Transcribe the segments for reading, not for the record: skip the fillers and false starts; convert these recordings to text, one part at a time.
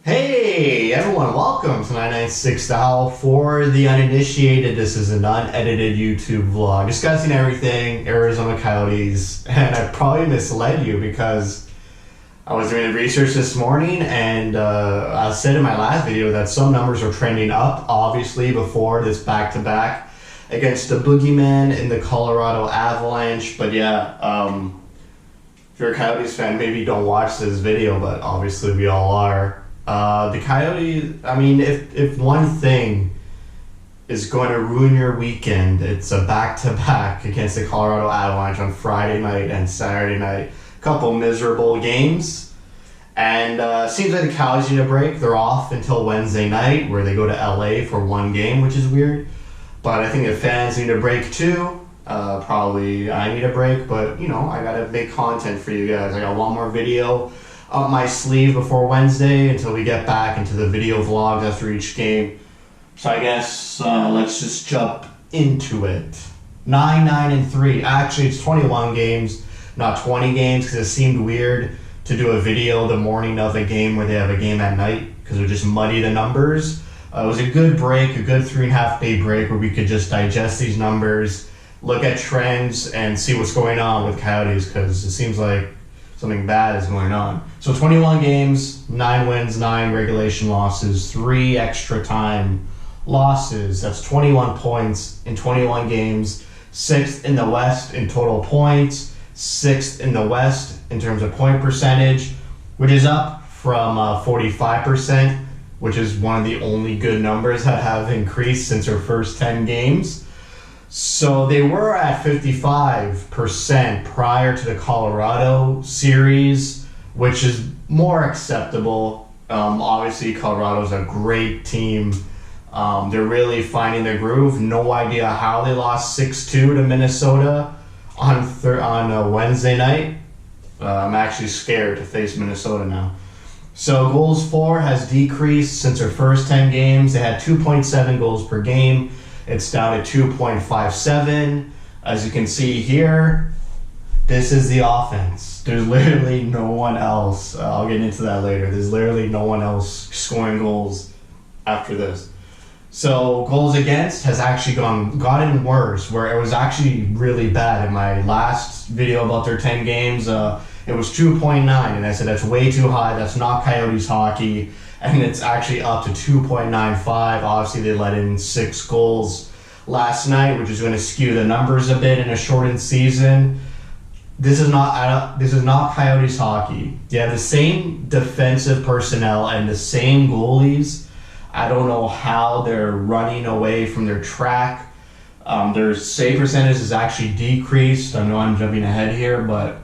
Hey everyone, welcome to 996 The Howl. For the uninitiated, this is an unedited YouTube vlog discussing everything Arizona Coyotes, and I probably misled you because I was doing the research this morning and I said in my last video that some numbers are trending up, obviously before this back-to-back against the boogeyman in the Colorado Avalanche. But yeah, if you're a Coyotes fan, maybe you don't watch this video, but obviously we all are. The Coyotes, I mean, if one thing is going to ruin your weekend, it's a back-to-back against the Colorado Avalanche on Friday night and Saturday night. A couple miserable games. And seems like the Coyotes need a break. They're off until Wednesday night, where they go to LA for one game, which is weird. But I think the fans need a break too. Probably I need a break, but you know, I gotta make content for you guys. I got one more video up my sleeve before Wednesday until we get back into the video vlogs after each game. So I guess let's just jump into it. 9-9-3. Actually, it's 21 games, not 20 games, because it seemed weird to do a video the morning of a game where they have a game at night, because it would just muddy the numbers. It was a good break, a good 3.5 day break where we could just digest these numbers, look at trends, and see what's going on with Coyotes, because it seems like something bad is going on. So 21 games, 9 wins, 9 regulation losses, 3 extra time losses. That's 21 points in 21 games. 6th in the West in total points. 6th in the West in terms of point percentage, which is up from 45%, which is one of the only good numbers that have increased since our first 10 games. So they were at 55% prior to the Colorado series, which is more acceptable. Obviously, Colorado's a great team. They're really finding their groove. No idea how they lost 6-2 to Minnesota on Wednesday night. I'm actually scared to face Minnesota now. So goals for has decreased since their first 10 games. They had 2.7 goals per game. It's down to 2.57. As you can see here, this is the offense. There's literally no one else. I'll get into that later. There's literally no one else scoring goals after this. So goals against has actually gotten worse, where it was actually really bad. In my last video about their 10 games, it was 2.9, and I said that's way too high. That's not Coyotes hockey. And it's actually up to 2.95. Obviously, they let in 6 goals last night, which is going to skew the numbers a bit in a shortened season. This is not Coyotes hockey. They have the same defensive personnel and the same goalies. I don't know how they're running away from their track. Their save percentage is actually decreased. I know I'm jumping ahead here, but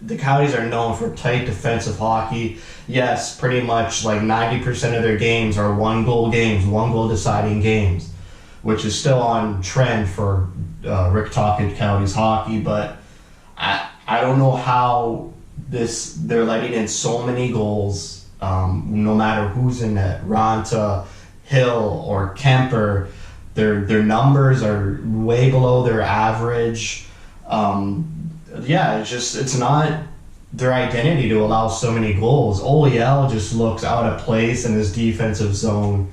the Coyotes are known for tight defensive hockey. Yes, pretty much like 90% of their games are one-goal games, one-goal deciding games, which is still on trend for Rick Tocchet Coyotes hockey. But I don't know how they're letting in so many goals, no matter who's in net. Ranta, Hill, or Kemper, their numbers are way below their average. It's not their identity to allow so many goals. OEL just looks out of place in his defensive zone.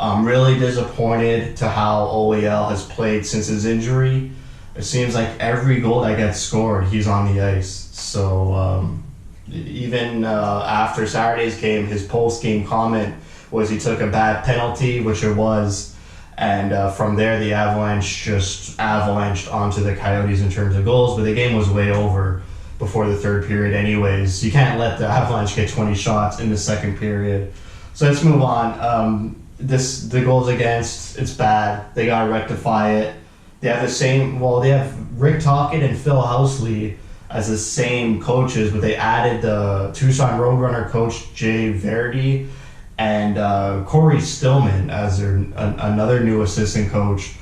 I'm really disappointed to how OEL has played since his injury. It seems like every goal that gets scored, he's on the ice. So even after Saturday's game, his post-game comment was he took a bad penalty, which it was. And from there, the Avalanche just avalanched onto the Coyotes in terms of goals. But the game was way over before the third period anyways. You can't let the Avalanche get 20 shots in the second period. So let's move on. The goals against, it's bad. They got to rectify it. They have they have Rick Tocchet and Phil Housley as the same coaches, but they added the Tucson Roadrunner coach Jay Verdi and Corey Stillman as another new assistant coach.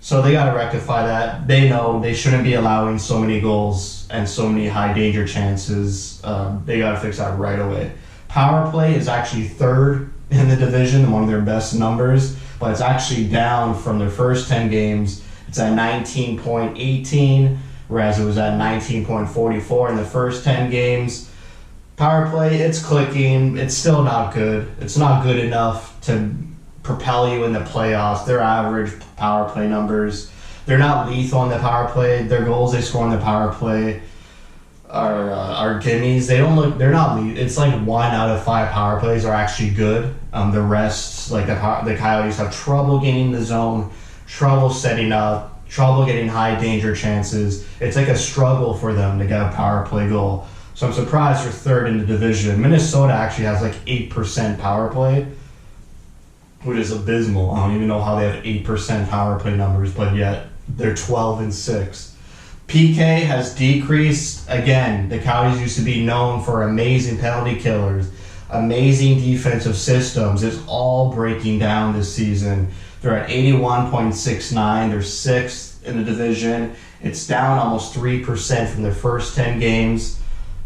So they got to rectify that. They know they shouldn't be allowing so many goals and so many high danger chances. They got to fix that right away. Power play is actually 3rd in the division, one of their best numbers, but it's actually down from their first 10 games. It's at 19.18, whereas it was at 19.44 in the first 10 games. Power play, it's clicking. It's still not good. It's not good enough to propel you in the playoffs. Their average power play numbers, they're not lethal on the power play. Their goals they score on the power play are gimmies. They're not lethal. It's like 1 out of 5 power plays are actually good. The rest, like the Coyotes, have trouble getting the zone, trouble setting up, trouble getting high danger chances. It's like a struggle for them to get a power play goal. So I'm surprised they're third in the division. Minnesota actually has like 8% power play, which is abysmal. I don't even know how they have 8% power play numbers, but yet they're 12-6. PK has decreased. Again, the Coyotes used to be known for amazing penalty killers, amazing defensive systems. It's all breaking down this season. They're at 81.69. They're 6th in the division. It's down almost 3% from their first 10 games.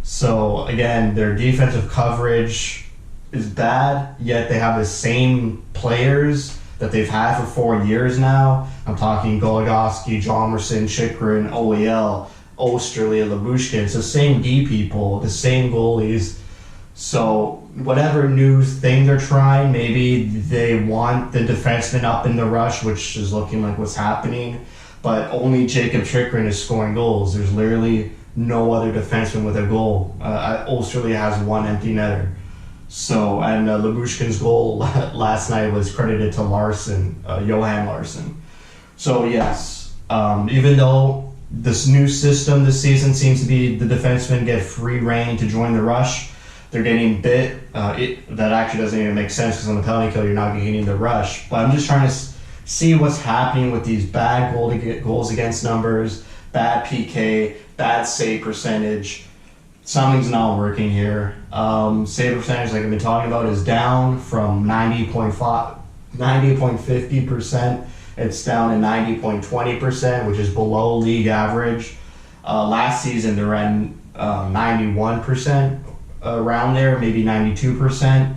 So again, their defensive coverage is bad, yet they have the same players that they've had for 4 years now. I'm talking Goligoski, Jomerson, Chychrun, OEL, Osterley, Labushkin. It's the same D people, the same goalies. So whatever new thing they're trying, maybe they want the defenseman up in the rush, which is looking like what's happening. But only Jacob Chychrun is scoring goals. There's literally no other defenseman with a goal. Osterley has 1 empty netter. So, and Labushkin's goal last night was credited to Larson, Johan Larson. So yes, even though this new system this season seems to be the defensemen get free reign to join the rush, they're getting bit. That actually doesn't even make sense because on the penalty kill you're not getting the rush. But I'm just trying to see what's happening with these bad goals against numbers, bad PK, bad save percentage. Something's not working here. Save percentage, like I've been talking about, is down from 90.50%. It's down to 90.20%, which is below league average. Last season, they ran 91%, around there, maybe 92%.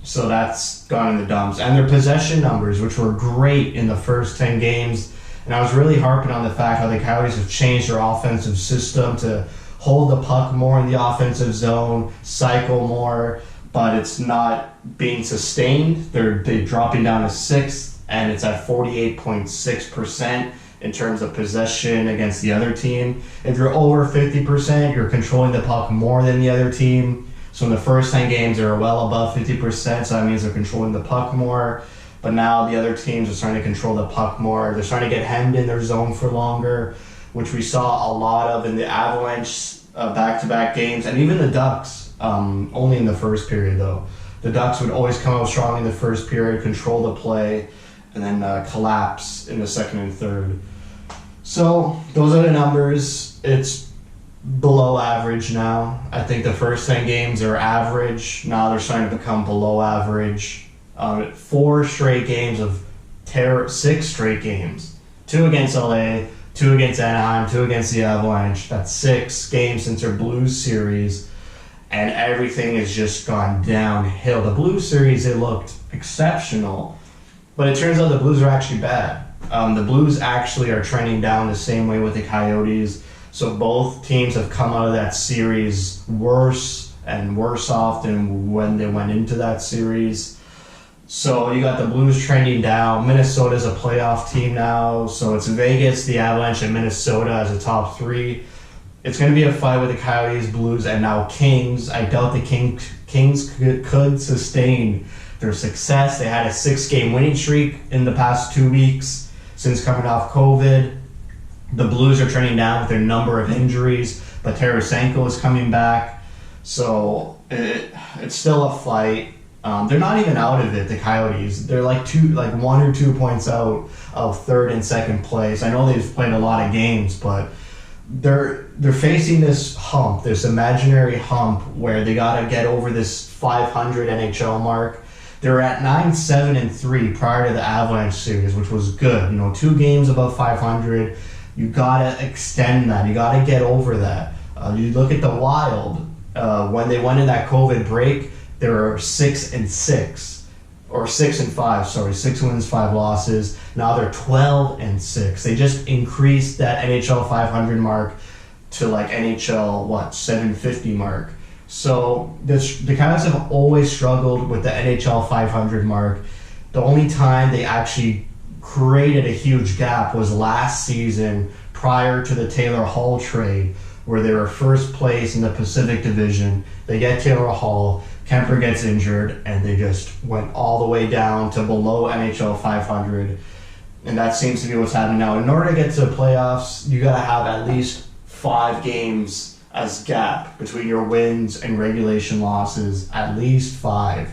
So that's gone in the dumps. And their possession numbers, which were great in the first 10 games. And I was really harping on the fact how the Coyotes have changed their offensive system to hold the puck more in the offensive zone, cycle more, but it's not being sustained. They're dropping down to 6th, and it's at 48.6% in terms of possession against the other team. If you're over 50%, you're controlling the puck more than the other team. So in the first 10 games, they're well above 50%, so that means they're controlling the puck more. But now the other teams are starting to control the puck more. They're starting to get hemmed in their zone for longer, which we saw a lot of in the Avalanche back-to-back games, and even the Ducks, only in the first period though. The Ducks would always come out strong in the first period, control the play, and then collapse in the second and third. So those are the numbers. It's below average now. I think the first 10 games are average. Now they're starting to become below average. 4 straight games of terror, 6 straight games. 2 against LA, 2 against Anaheim, 2 against the Avalanche. That's 6 games since their Blues series. And everything has just gone downhill. The Blues series, they looked exceptional. But it turns out the Blues are actually bad. The Blues actually are trending down the same way with the Coyotes. So both teams have come out of that series worse and worse off than when they went into that series. So you got the Blues trending down. Minnesota's a playoff team now. So it's Vegas, the Avalanche, and Minnesota as the top 3. It's going to be a fight with the Coyotes, Blues, and now Kings. I doubt the Kings could sustain their success. They had a 6-game winning streak in the past 2 weeks since coming off COVID. The Blues are trending down with their number of injuries, but Tarasenko is coming back. So it's still a fight. They're not even out of it, the Coyotes. They're like 1 or 2 points out of third and second place. I know they've played a lot of games, but they're facing this hump, this imaginary hump where they got to get over this 500 NHL mark. They're at 9-7-3 prior to the Avalanche series, which was good. 2 games above 500. You got to extend that. You got to get over that. You look at the Wild. When they went in that COVID break, they were 6-6, or 6-5. Sorry, 6 wins, 5 losses. Now they're 12-6. They just increased that NHL 500 mark to like NHL 750 mark. So the Coyotes have always struggled with the NHL 500 mark. The only time they actually created a huge gap was last season prior to the Taylor Hall trade, where they were first place in the Pacific Division. They get Taylor Hall, Kemper gets injured, and they just went all the way down to below NHL 500. And that seems to be what's happening now. In order to get to the playoffs, you got to have at least 5 games as gap between your wins and regulation losses, at least 5.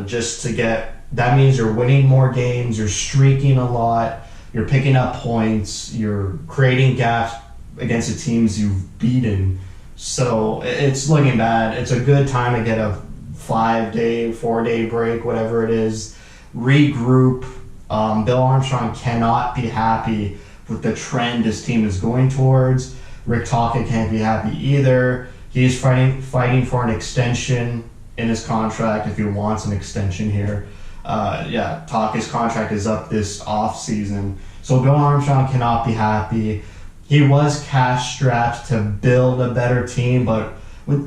Just to get, that means you're winning more games, you're streaking a lot, you're picking up points, you're creating gaps against the teams you've beaten. So it's looking bad. It's a good time to get a 5-day, 4-day break, whatever it is, regroup. Bill Armstrong cannot be happy with the trend this team is going towards. Rick Tocchet can't be happy either. He's fighting for an extension in his contract if he wants an extension here. Tocchet's contract is up this off season, so Bill Armstrong cannot be happy. He was cash strapped to build a better team, but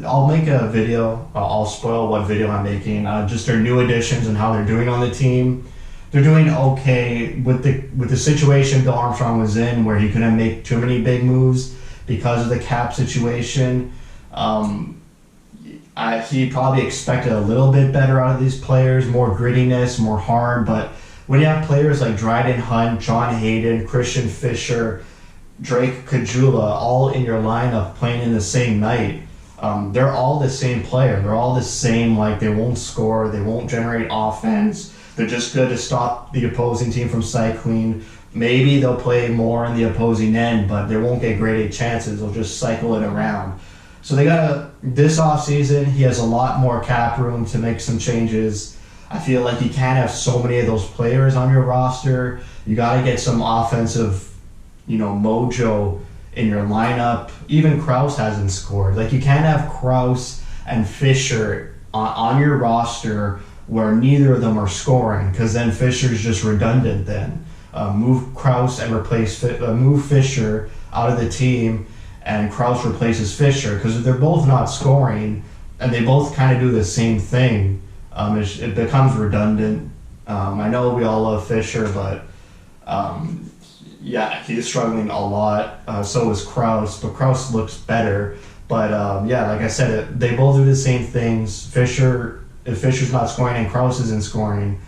I'll make a video. I'll spoil what video I'm making. Just their new additions and how they're doing on the team. They're doing okay with the situation Bill Armstrong was in, where he couldn't make too many big moves because of the cap situation. He probably expected a little bit better out of these players, more grittiness, more heart. But when you have players like Dryden Hunt, John Hayden, Christian Fischer, Drake Caggiula all in your lineup playing in the same night, they're all the same player. They're all the same. Like, they won't score, they won't generate offense. They're just good to stop the opposing team from cycling. Maybe they'll play more in the opposing end, but they won't get grade A chances. They'll just cycle it around. So this offseason, he has a lot more cap room to make some changes. I feel like you can't have so many of those players on your roster. You got to get some offensive, mojo in your lineup. Even Krause hasn't scored. Like, you can't have Krause and Fischer on your roster where neither of them are scoring, because then Fischer's just redundant then. Move Krause and move Fischer out of the team, and Krause replaces Fischer, because if they're both not scoring and they both kind of do the same thing, it becomes redundant. I know we all love Fischer, but he's struggling a lot. So is Krause, but Krause looks better. But like I said, they both do the same things. If Fischer's not scoring and Krause isn't scoring,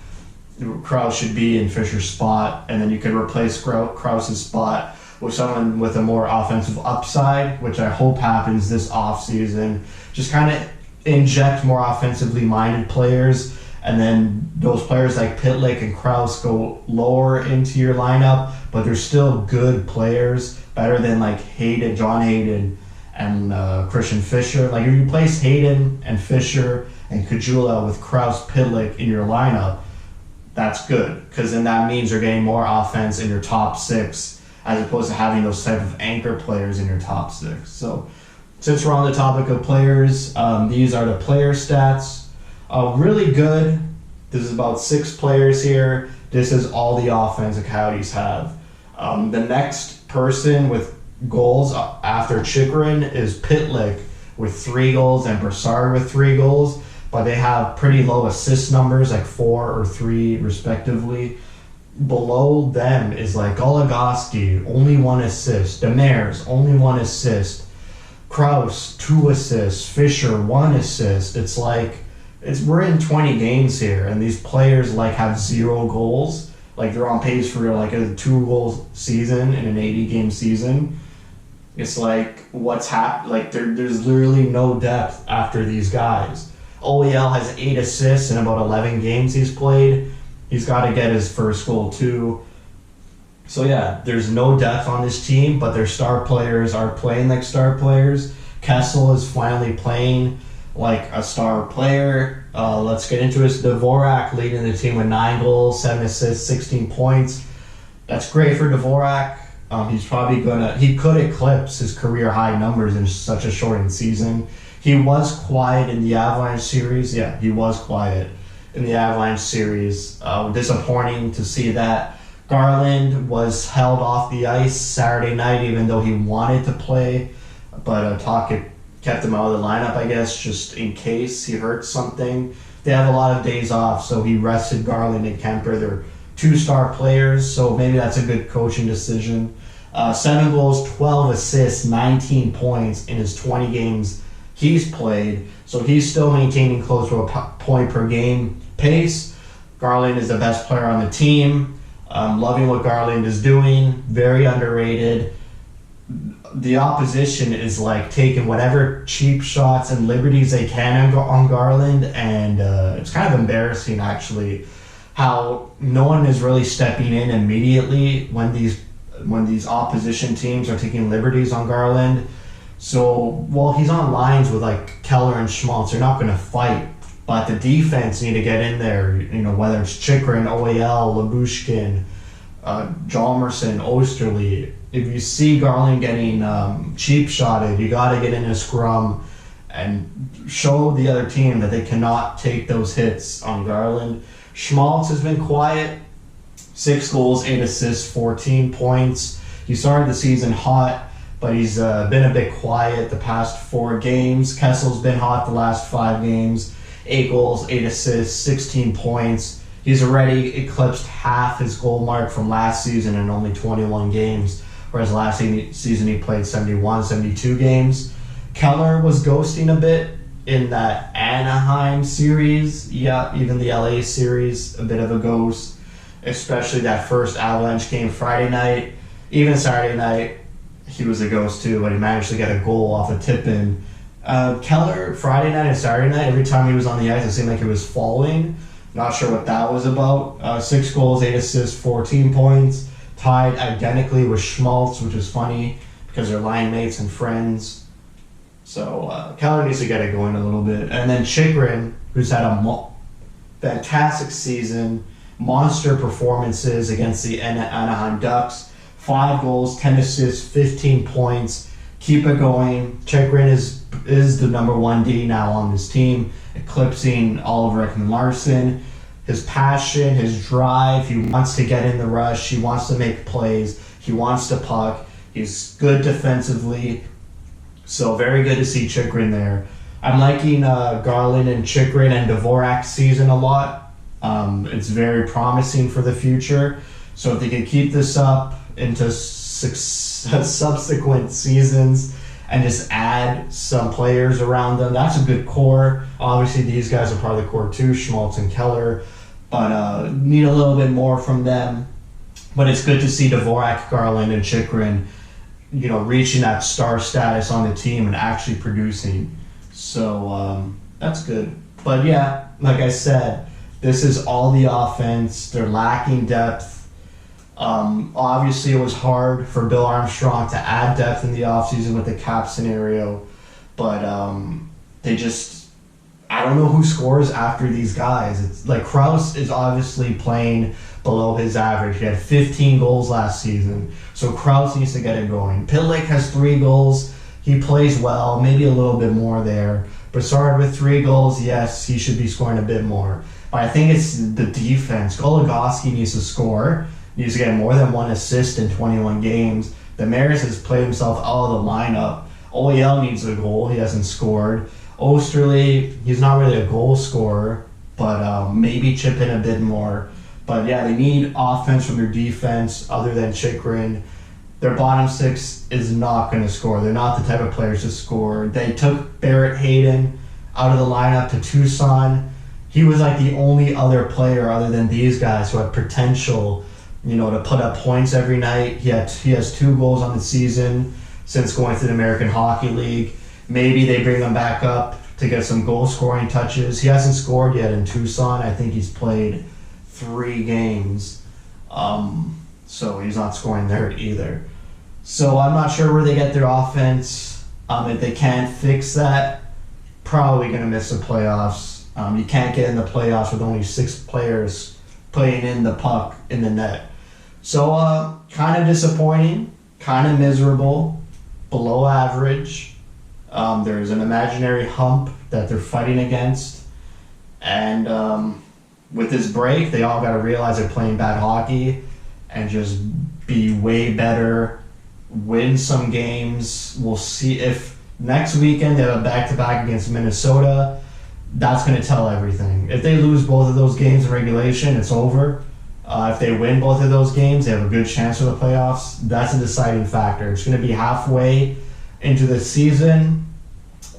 Krause should be in Fischer's spot, and then you could replace Krause's spot with someone with a more offensive upside, which I hope happens this offseason. Just kind of inject more offensively minded players, and then those players like Pitlick and Krause go lower into your lineup, but they're still good players, better than like John Hayden and Christian Fischer. Like, if you place Hayden and Fischer and Caggiula with Krause, Pitlick in your lineup, that's good, because then that means you're getting more offense in your top 6 as opposed to having those type of anchor players in your top 6. So since we're on the topic of players, these are the player stats. Really good. This is about 6 players here. This is all the offense the Coyotes have. The next person with goals after Chychrun is Pitlick with 3 goals and Brassard with 3 goals, but they have pretty low assist numbers, like 4 or 3 respectively. Below them is like Goligoski, only 1 assist. Demers, only 1 assist. Krause, 2 assists. Fischer, 1 assist. It's like, we're in 20 games here, and these players have 0 goals. Like, they're on pace for like a 2-goal season in an 80-game season. It's like, what's happened? Like, there's literally no depth after these guys. OEL has 8 assists in about 11 games he's played. He's got to get his first goal too. So there's no depth on this team, but their star players are playing like star players. Kessel is finally playing like a star player. Let's get into it. Dvorak leading the team with 9 goals, 7 assists, 16 points. That's great for Dvorak. He could eclipse his career high numbers in such a shortened season. He was quiet in the Avalanche series. Yeah, he was quiet in the Avalanche series. Disappointing to see that. Garland was held off the ice Saturday night, even though he wanted to play. But Tocchet kept him out of the lineup, I guess, just in case he hurts something. They have a lot of days off, so he rested Garland and Kemper. They're 2-star players, so maybe that's a good coaching decision. 7 goals, 12 assists, 19 points in his 20 games he's played. So he's still maintaining close to a point per game pace. Garland is the best player on the team. Loving what Garland is doing. Very underrated. The opposition is like taking whatever cheap shots and liberties they can on Garland, and it's kind of embarrassing actually how no one is really stepping in immediately when these opposition teams are taking liberties on Garland. So while he's on lines with like Keller and Schmaltz, they're not going to fight, but the defense need to get in there. Whether it's Chychrun, OEL, Labushkin, Jalmerson, Osterley. If you see Garland getting cheap shotted, you got to get in a scrum and show the other team that they cannot take those hits on Garland. Schmaltz has been quiet. 6 goals, 8 assists, 14 points. He started the season hot, but he's been a bit quiet the past 4 games. Kessel's been hot the last 5 games. 8 goals, 8 assists, 16 points. He's already eclipsed half his goal mark from last season in only 21 games. Whereas last season he played 71, 72 games. Keller was ghosting a bit in that Anaheim series. Yeah, even the LA series, a bit of a ghost. Especially that first Avalanche game Friday night. Even Saturday night, he was a ghost too, but he managed to get a goal off a tip-in. Keller, Friday night and Saturday night, every time he was on the ice, it seemed like he was falling. Not sure what that was about. 6 goals, 8 assists, 14 points. Tied identically with Schmaltz, which is funny because they're line mates and friends. So Keller needs to get it going a little bit. And then Chychrun, who's had a fantastic season, monster performances against the Anaheim Ducks. 5 goals, 10 assists, 15 points. Keep it going. Chychrun is the number 1 D now on this team, eclipsing Oliver Ekman-Larsson. His passion, his drive, he wants to get in the rush, he wants to make plays, he wants to puck, he's good defensively, so very good to see Chychrun there. I'm liking Garland and Chychrun and Dvorak's season a lot. It's very promising for the future, so if they can keep this up into subsequent seasons and just add some players around them, that's a good core. Obviously these guys are part of the core too, Schmaltz and Keller, but need a little bit more from them. But it's good to see Dvorak, Garland, and Chychrun, reaching that star status on the team and actually producing. So that's good. But yeah, like I said, this is all the offense. They're lacking depth. Obviously, it was hard for Bill Armstrong to add depth in the offseason with the cap scenario, but they just, I don't know who scores after these guys. It's like Krause is obviously playing below his average. He had 15 goals last season, so Krause needs to get it going. Pitlick has 3 goals. He plays well, maybe a little bit more there. Brassard with 3 goals, yes, he should be scoring a bit more. But I think it's the defense. Goligoski needs to score. He needs to get more than 1 assist in 21 games. Demers has played himself out of the lineup. OEL needs a goal. He hasn't scored. Osterley, he's not really a goal scorer, but maybe chip in a bit more. But yeah, they need offense from their defense other than Chychrun. Their bottom 6 is not going to score. They're not the type of players to score. They took Barrett Hayden out of the lineup to Tucson. He was like the only other player other than these guys who had potential, to put up points every night. He has 2 goals on the season since going to the American Hockey League. Maybe they bring him back up to get some goal scoring touches. He hasn't scored yet in Tucson. I think he's played 3 games. So he's not scoring there either. So I'm not sure where they get their offense. If they can't fix that, probably going to miss the playoffs. You can't get in the playoffs with only 6 players playing in the puck in the net. So kind of disappointing, kind of miserable, below average. There's an imaginary hump that they're fighting against. And with this break, they all got to realize they're playing bad hockey and just be way better, win some games. We'll see if Next weekend, they have a back-to-back against Minnesota. That's going to tell everything. If they lose both of those games in regulation, it's over. If they win both of those games, they have a good chance for the playoffs. That's a deciding factor. It's going to be halfway into the season,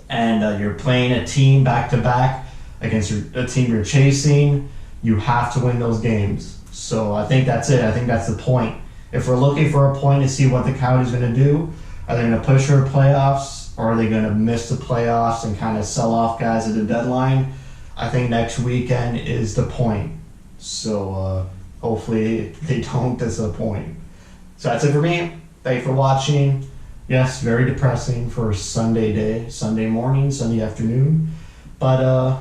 and you're playing a team back-to-back against a team you're chasing. You have to win those games. So I think that's it. I think that's the point. If we're looking for a point to see what the Coyotes are going to do, are they going to push for playoffs, or are they going to miss the playoffs and kind of sell off guys at the deadline? I think next weekend is the point. So hopefully they don't disappoint. So that's it for me. Thank you for watching. Yes, very depressing for Sunday morning, Sunday afternoon. But,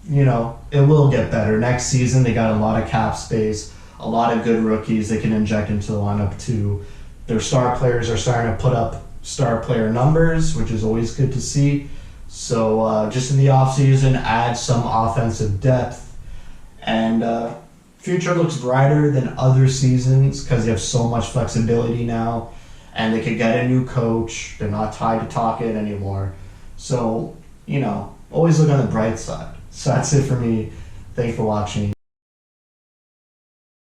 it will get better. Next season, they got a lot of cap space, a lot of good rookies they can inject into the lineup too. Their star players are starting to put up star player numbers, which is always good to see. So just in the offseason, add some offensive depth. And future looks brighter than other seasons because they have so much flexibility now. And they could get a new coach. They're not tied to Tocchet anymore. So, always look on the bright side. So that's it for me. Thanks for watching.